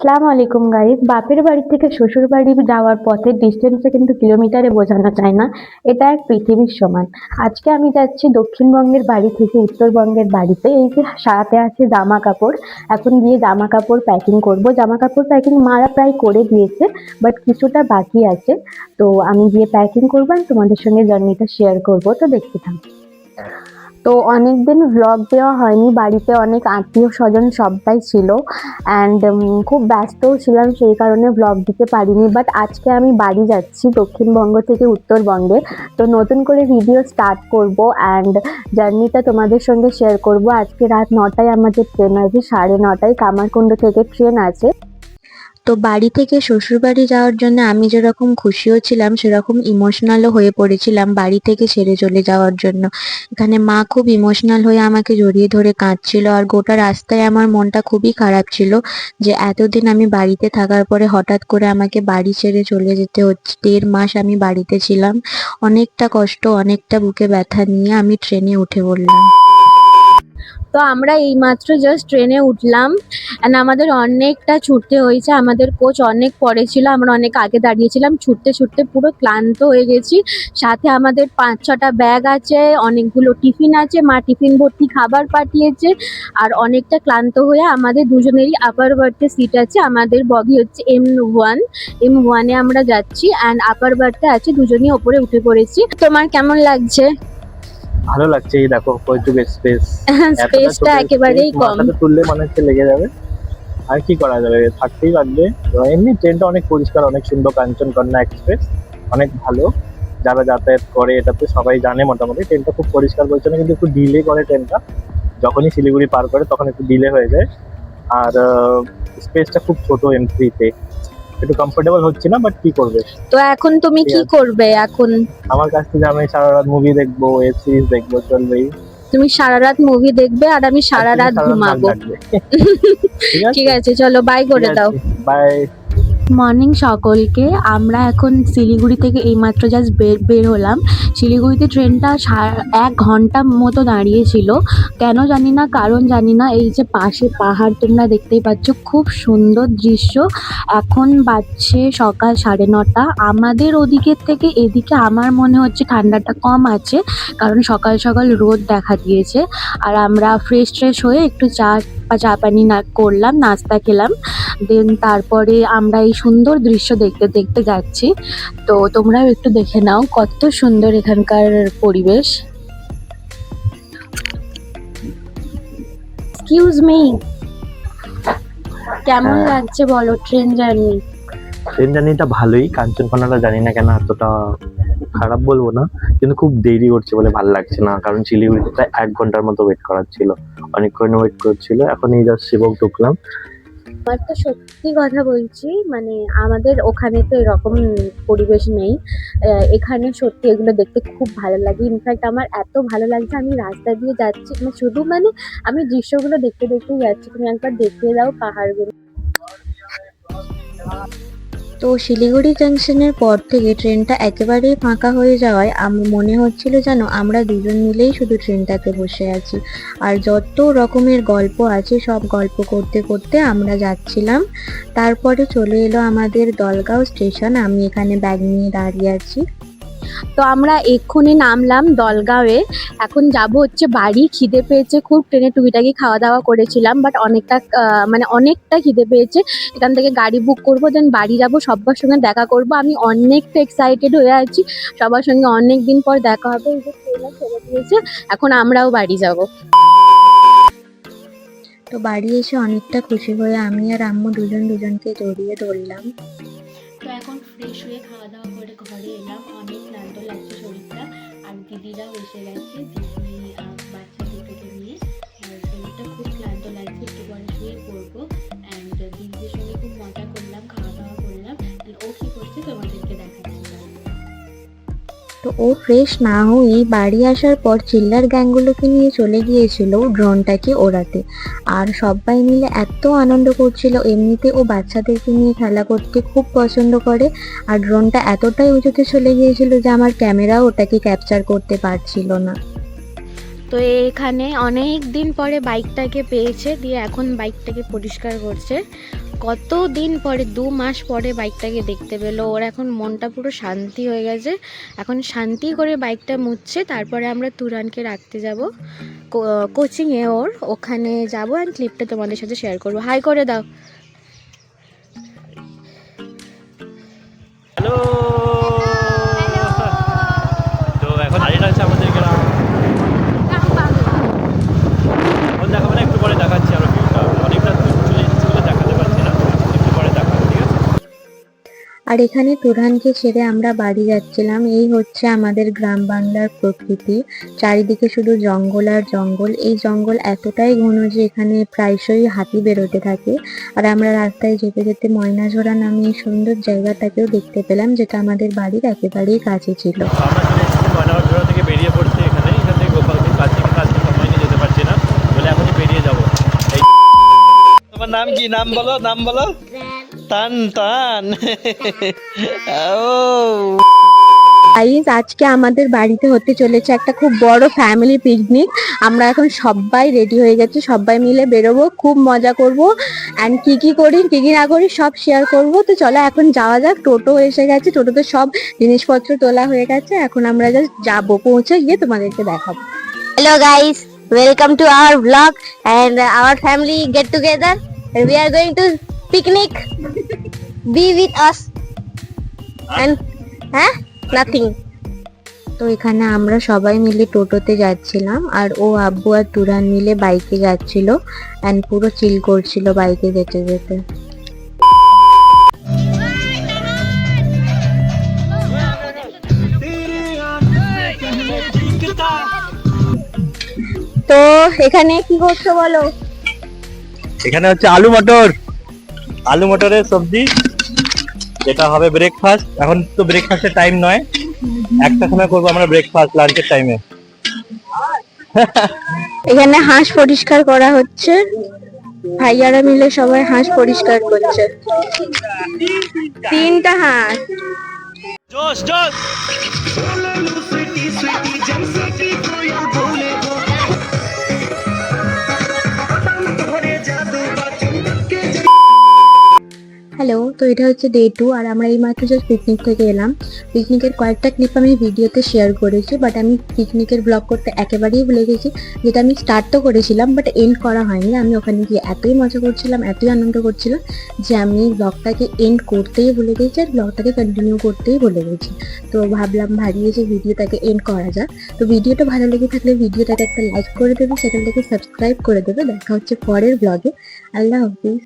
আসসালামু আলাইকুম গাইস। বাপের বাড়ি থেকে শ্বশুর বাড়ি যাওয়ার পথের ডিস্টেন্সে কিন্তু কিলোমিটারে বোঝানো যায় না, এটা এক পৃথিবীর সমান। আজকে আমি যাচ্ছি দক্ষিণবঙ্গের বাড়ি থেকে উত্তরবঙ্গের বাড়িতে। এই যে সাথে আছে জামা কাপড়, এখন গিয়ে জামা কাপড় প্যাকিং করব। জামা কাপড় প্যাকিং মারা প্রায় করে দিয়েছে, বাট কিছুটা বাকি আছে। তো আমি গিয়ে প্যাকিং করবো আর তোমাদের সঙ্গে জার্নিটা শেয়ার করব, তো দেখতে থাকো। তো অনেকদিন ভ্লগ দেওয়া হয়নি, বাড়িতে অনেক আত্মীয় স্বজন সবাই ছিল অ্যান্ড খুব ব্যস্তও ছিলাম, সেই কারণে ভ্লগ দিতে পারিনি। বাট আজকে আমি বাড়ি যাচ্ছি দক্ষিণবঙ্গ থেকে উত্তরবঙ্গে, তো নতুন করে ভিডিও স্টার্ট করব অ্যান্ড জার্নিটা তোমাদের সঙ্গে শেয়ার করব। আজকে রাত 9টায় আমাদের ট্রেন আছে, 9:30টায় কামারকুণ্ড থেকে ট্রেন আছে। তো বাড়ি থেকে শ্বশুরবাড়ি যাওয়ার জন্য আমি যেরকম খুশিও ছিলাম সেরকম ইমোশনালও হয়ে পড়েছিলাম বাড়ি থেকে ছেড়ে চলে যাওয়ার জন্য। এখানে মা খুব ইমোশনাল হয়ে আমাকে জড়িয়ে ধরে কাঁদছিল, আর গোটা রাস্তায় আমার মনটা খুবই খারাপ ছিল যে এতদিন আমি বাড়িতে থাকার পরে হঠাৎ করে আমাকে বাড়ি ছেড়ে চলে যেতে হচ্ছে। 1.5 মাস আমি বাড়িতে ছিলাম, অনেকটা কষ্ট, অনেকটা বুকে ব্যথা নিয়ে আমি ট্রেনে উঠে পড়লাম। তো আমরা এইমাত্র জাস্ট ট্রেনে উঠলাম অ্যান্ড আমাদের অনেকটা ছুটতে হয়েছে, আমাদের কোচ অনেক পরে ছিল, আমরা অনেক আগে দাঁড়িয়েছিলাম। ছুটতে ছুটতে পুরো ক্লান্ত হয়ে গেছি। সাথে আমাদের 5-6টা ব্যাগ আছে, অনেকগুলো টিফিন আছে, মা টিফিন ভর্তি খাবার পাঠিয়েছে। আর অনেকটা ক্লান্ত হয়ে আমাদের দুজনেরই আপার বার্থে সিট আছে। আমাদের বগি হচ্ছে M1 আমরা যাচ্ছি অ্যান্ড আপার বার্থে আছে, দুজনই ওপরে উঠে পড়েছি। তোমার কেমন লাগছে? ভালো লাগছে। এই দেখো কয়টুকু স্পেস, স্পেসটা একেবারেই কম। মাথাটা তুললে মনে হচ্ছে লেগে যাবে। আর কি করা যাবে, থাকতেই লাগবে। এমনি ট্রেনটা অনেক পরিষ্কার, অনেক সুন্দর। কাঞ্চনকন্যা এক্সপ্রেস অনেক ভালো, যারা যাতায়াত করে এটাতে সবাই জানে মোটামুটি ট্রেনটা খুব পরিষ্কার পরিচ্ছন্ন। কিন্তু একটু ডিলে করে ট্রেনটা, যখনই শিলিগুড়ি পার করে তখন একটু ডিলে হয়ে যায়। আর স্পেসটা খুব ছোট M3-তে, একটু কমফোর্টেবল হচ্ছে না, বাট কি করবে। তো এখন তুমি কি করবে? এখন আমার কাছ থেকে আমি সারা রাত মুভি দেখবো, ওয়েব সিরিজ দেখবো, চলবেই। তুমি সারা রাত মুভি দেখবে আর আমি সারা রাত ঘুমাবো। ঠিক আছে, চলো বাই করে দাও। বাই। মর্নিং সকলকে। আমরা এখন শিলিগুড়ি থেকে এইমাত্র জাস্ট বের হলাম। শিলিগুড়িতে ট্রেনটা 1 ঘন্টা মতো দাঁড়িয়েছিল, কেন জানি না, কারণ জানি না। এই যে পাশে পাহাড় তোমরা দেখতেই পাচ্ছ, খুব সুন্দর দৃশ্য। এখন বাজছে সকাল 9:30। আমাদের ওদিকের থেকে এদিকে আমার মনে হচ্ছে ঠান্ডাটা কম আছে, কারণ সকাল সকাল রোদ দেখা দিয়েছে। আর আমরা ফ্রেশ হয়ে একটু চা পানি করলাম, নাস্তা খেলাম। দেন তারপরে আমরা এই সুন্দর দৃশ্য দেখতে দেখতে যাচ্ছি। তো তোমরাও একটু দেখে নাও কত সুন্দর এখানকার পরিবেশ। এক্সকিউজ মি, কেমন লাগছে বলো ট্রেন জার্নি? ট্রেন জার্নিটা ভালোই, কাঞ্চনকন্যাটা জানি না কেন এতটা খারাপ বলবো না, কিন্তু খুব দেরি করছে বলে ভালো লাগছে না। কারণ শিলিগুড়িতে প্রায় 1 ঘন্টার মতো ওয়েট করার ছিল, অনেকক্ষণ ওয়েট করছিল। এখন এই জাস্ট শিবক ঢুকলাম। আমার তো সত্যি কথা বলছি, মানে আমাদের ওখানে তো এরকম পরিবেশ নেই। এখানে সত্যি এগুলো দেখতে খুব ভালো লাগে। ইনফ্যাক্ট আমার এত ভালো লাগছে, আমি রাস্তা দিয়ে যাচ্ছি, শুধু আমি দৃশ্যগুলো দেখতে দেখতে যাচ্ছি। তুমি একবার দেখিয়ে দাও পাহাড়গুলো। তো শিলিগুড়ি জাংশনের পর থেকে ট্রেনটা একেবারেই ফাঁকা হয়ে যাওয়ায় আমার মনে হচ্ছিল যেন আমরা দুজন মিলেই শুধু ট্রেনটাতে বসে আছি। আর যত রকমের গল্প আছে সব গল্প করতে করতে আমরা যাচ্ছিলাম। তারপরে চলে এলো আমাদের দলগাঁও স্টেশন। আমি এখানে ব্যাগ নিয়ে দাঁড়িয়ে আছি। তো আমরা এক্ষুনি নামলাম দলগাঁওয়ে, এখন যাব হচ্ছে বাড়ি। খিদে পেয়েছে খুব, ট্রেনে টুকিটাকি খাওয়া দাওয়া করেছিলাম, বাট অনেকটা খিদে পেয়েছে। এখান থেকে গাড়ি বুক করবো, দেন বাড়ি যাব, সবার সঙ্গে দেখা করব। আমি অনেকটা এক্সাইটেড হয়ে আছি, সবার সঙ্গে অনেক দিন পর দেখা হবে। এই যে ট্রেনে ছেড়ে দিয়েছে, এখন আমরাও বাড়ি যাব। তো বাড়ি এসে অনেকটা খুশি হয়ে আমি আর আম্মু দুজনকে জড়িয়ে ধরলাম। তো এখন ফ্রেশ হয়ে খাওয়া দাওয়া করে ঘরে এলাম, অনেক ক্লান্ত লাগছে শরীরটা। আর দিদিরাও এসে গেছে, দিদি বাচ্চা দুটোকে নিয়ে। আর শরীরটা খুব ক্লান্ত লাগছে, একটু পরে শুয়ে পড়বো। অ্যান্ড দিদিদের সঙ্গে খুব মজা করলাম, খাওয়া দাওয়া করলাম। ও কি করছে তোমাদেরকে দেখাচ্ছি। তো ও ফ্রেশ না হয়েই বাড়ি আসার পর চিল্লার গ্যাংগুলোকে নিয়ে চলে গিয়েছিল ড্রোনটাকে ওড়াতে। আর সবাই মিলে এত আনন্দ করছিল। এমনিতে ও বাচ্চাদেরকে নিয়ে খেলা করতে খুব পছন্দ করে, আর ড্রোনটা এতটাই উঁচুতে চলে গিয়েছিল যে আমার ক্যামেরাও ওটাকে ক্যাপচার করতে পারছিল না। তো এখানে অনেক দিন পরে বাইকটাকে পেয়েছে, দিয়ে এখন বাইকটাকে পরিষ্কার করছে। কত দিন পরে, 2 মাস পরে বাইকটাকে দেখতে পেলো। ওর এখন মনটা পুরো শান্তি হয়ে গেছে। এখন শান্তি করে বাইকটা মুছছে। তারপরে আমরা তুরানকে রাখতে যাব কোচিংয়ে ওর, ওখানে যাবো অ্যান্ড ক্লিপটা তোমাদের সাথে শেয়ার করবো। হাই করে দাও। হ্যালো। তো এখন হারিয়ে আছে আমাদের গ্রাম। এখন দেখাবো না, একটু পরে দেখাচ্ছি আরো ভিউটা। অনেকটা দূর চলে এসেছি বলে দেখাতে পারছি না, একটু পরে দেখাবো, ঠিক আছে? আর এখানে তুরহানকে ছেড়ে আমরা বাড়ি যাচ্ছিলাম। এই হচ্ছে আমাদের গ্রাম বাংলার প্রকৃতি, চারিদিকে শুধু জঙ্গল আর জঙ্গল। এই জঙ্গল এতটাই ঘন যে এখানে প্রায়শই হাতি বেরোতে থাকে। আর আমরা রাস্তায় যেতে যেতে ময়নাঝোড়া নামে এই সুন্দর জায়গাটাকেও দেখতে পেলাম, যেটা আমাদের বাড়ির একেবারেই কাছে ছিল। আমরা চলে এসেছি ময়নাঝোড়া থেকে বেরিয়ে পড়ছি এখানে। এখান থেকে গোপালপুর কাছে, কিন্তু আজকে সময় নিয়ে যেতে পারছি না বলে এখনই বেরিয়ে যাবো। তোমার নাম কি? নাম বলো, নাম বলো। তান তান। গাইস, আজকে আমাদের বাড়িতে হতে চলেছে একটা খুব বড় ফ্যামিলি পিকনিক। আমরা এখন সবাই রেডি হয়ে গেছি, সবাই মিলে বেরোবো, খুব মজা করব। এন্ড কি কি করি কি কি না করি সব শেয়ার করব। তো চলো এখন যাওয়া যাক। টোটো এসে গেছে, টোটোতে সব জিনিসপত্র তোলা হয়ে গেছে। এখন আমরা জাস্ট যাবো, পৌঁছে গিয়ে তোমাদেরকে দেখাবো। Hello guys, welcome to our vlog and our family get together and we are going to picnic. Be with us and nothing. তো এখানে আমরা সবাই মিলে টোটোতে যাচ্ছিলাম, আর ও আব্বু আর তুরান মিলে বাইকে যাচ্ছিল এন্ড পুরো চিল করছিল বাইকে যেতে যেতে। তো এখানে কি করছো বলো? এখানে হচ্ছে আলু মটর, আলু মটরের সবজি, যেটা হবে ব্রেকফাস্ট। এখন তো ব্রেকফাস্টের টাইম নয়, একটা সময় করবো আমরা ব্রেকফাস্ট, লাঞ্চের টাইমে। এখানে হাঁস পরিষ্কার করা হচ্ছে, ভাইয়ারা মিলে সবাই হাঁস পরিষ্কার করছে। 3টা হাঁস। জোশ জোশ। হ্যালো, তো এটা হচ্ছে ডে 2 আর আমরা এই মাত্র জাস্ট পিকনিক থেকে এলাম। পিকনিকের কয়েকটা ক্লিপ আমি ভিডিওতে শেয়ার করেছি, বাট আমি পিকনিকের ব্লগ করতে একেবারেই ভুলে গেছি। যেটা আমি স্টার্ট তো করেছিলাম বাট এন্ড করা হয়নি। আমি ওখানে গিয়ে এতই মজা করছিলাম, এতই আনন্দ করছিলাম যে আমি ব্লগটাকে এন্ড করতেই ভুলে গেছি আর ব্লগটাকে কন্টিনিউ করতেই ভুলে গেছি। তো ভাবলাম ভারিয়ে যে ভিডিওটাকে এন্ড করা যাক। তো ভিডিওটা ভালো লেগে থাকলে ভিডিওটাকে একটা লাইক করে দেবে, চ্যানেলটাকে সাবস্ক্রাইব করে দেবে। দেখা হচ্ছে পরের ব্লগে। আল্লাহ হাফিজ।